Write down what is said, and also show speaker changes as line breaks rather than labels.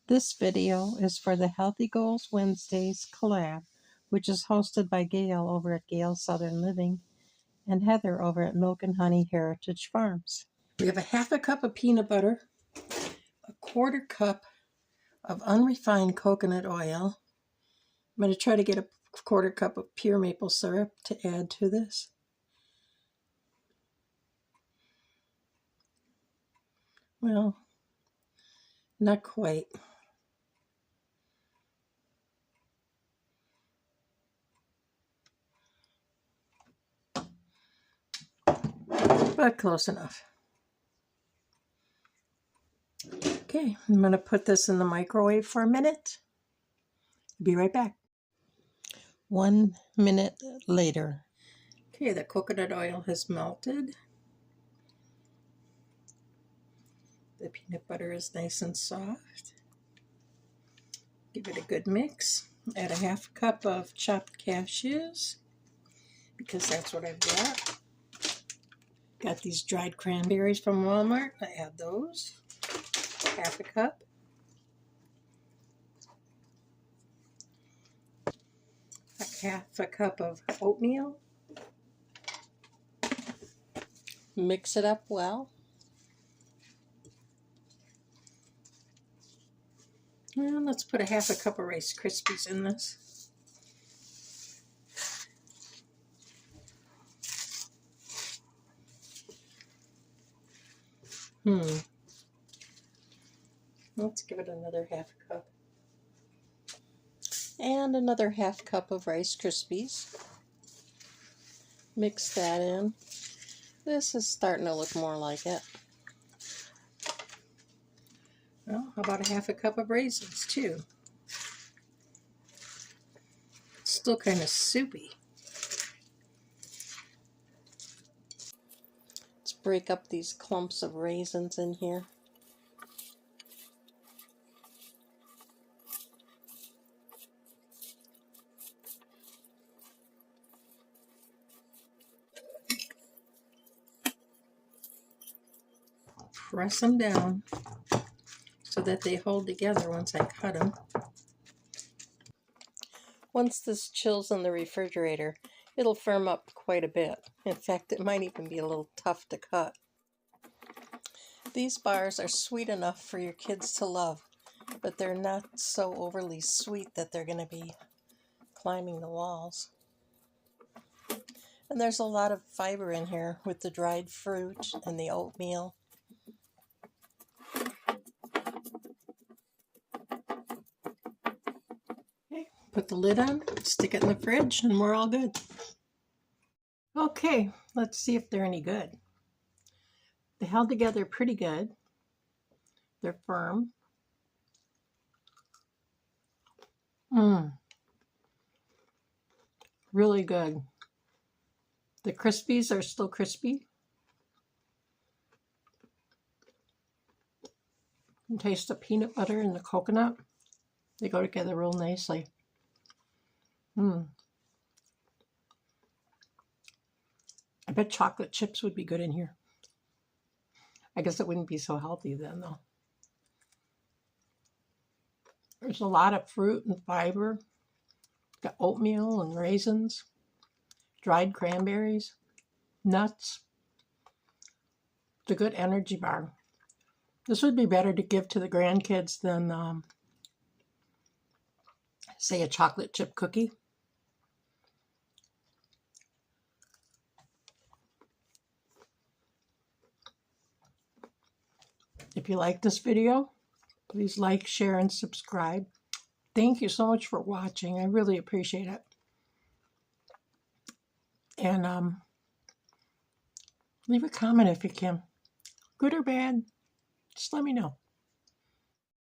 This video is for the Healthy Goals Wednesdays collab, which is hosted by Gail over at Gail's Southern Living and Heather over at Milk and Honey Heritage Farms. We have a half a cup of peanut butter, a quarter cup of unrefined coconut oil. I'm going to try to get a quarter cup of pure maple syrup to add to this. Well, not quite. But close enough. Okay, I'm going to put this in the microwave for a minute. Be right back. 1 minute later. Okay, the coconut oil has melted. The peanut butter is nice and soft. Give it a good mix. Add a half cup of chopped cashews because that's what I've got. Got these dried cranberries from Walmart. I add those. Half a cup. Half a cup of oatmeal. Mix it up well. And let's put a half a cup of Rice Krispies in this. Let's give it another half cup. And another half cup of Rice Krispies. Mix that in. This is starting to look more like it. Well, how about a half a cup of raisins too? It's still kind of soupy. Let's break up these clumps of raisins in here. Press them down so that they hold together once I cut them. Once this chills in the refrigerator, it'll firm up quite a bit. In fact, it might even be a little tough to cut. These bars are sweet enough for your kids to love, but they're not so overly sweet that they're going to be climbing the walls. And there's a lot of fiber in here with the dried fruit and the oatmeal. Put the lid on, stick it in the fridge, and we're all good. Okay, let's see if they're any good. They held together pretty good. They're firm. Really good. The Krispies are still crispy. You can taste the peanut butter and the coconut. They go together real nicely. I bet chocolate chips would be good in here. I guess it wouldn't be so healthy then, though. There's a lot of fruit and fiber. Got oatmeal and raisins, dried cranberries, nuts. It's a good energy bar. This would be better to give to the grandkids than, say, a chocolate chip cookie. If you like this video, please like, share, and subscribe. Thank you so much for watching. I really appreciate it. And leave a comment if you can. Good or bad, just let me know.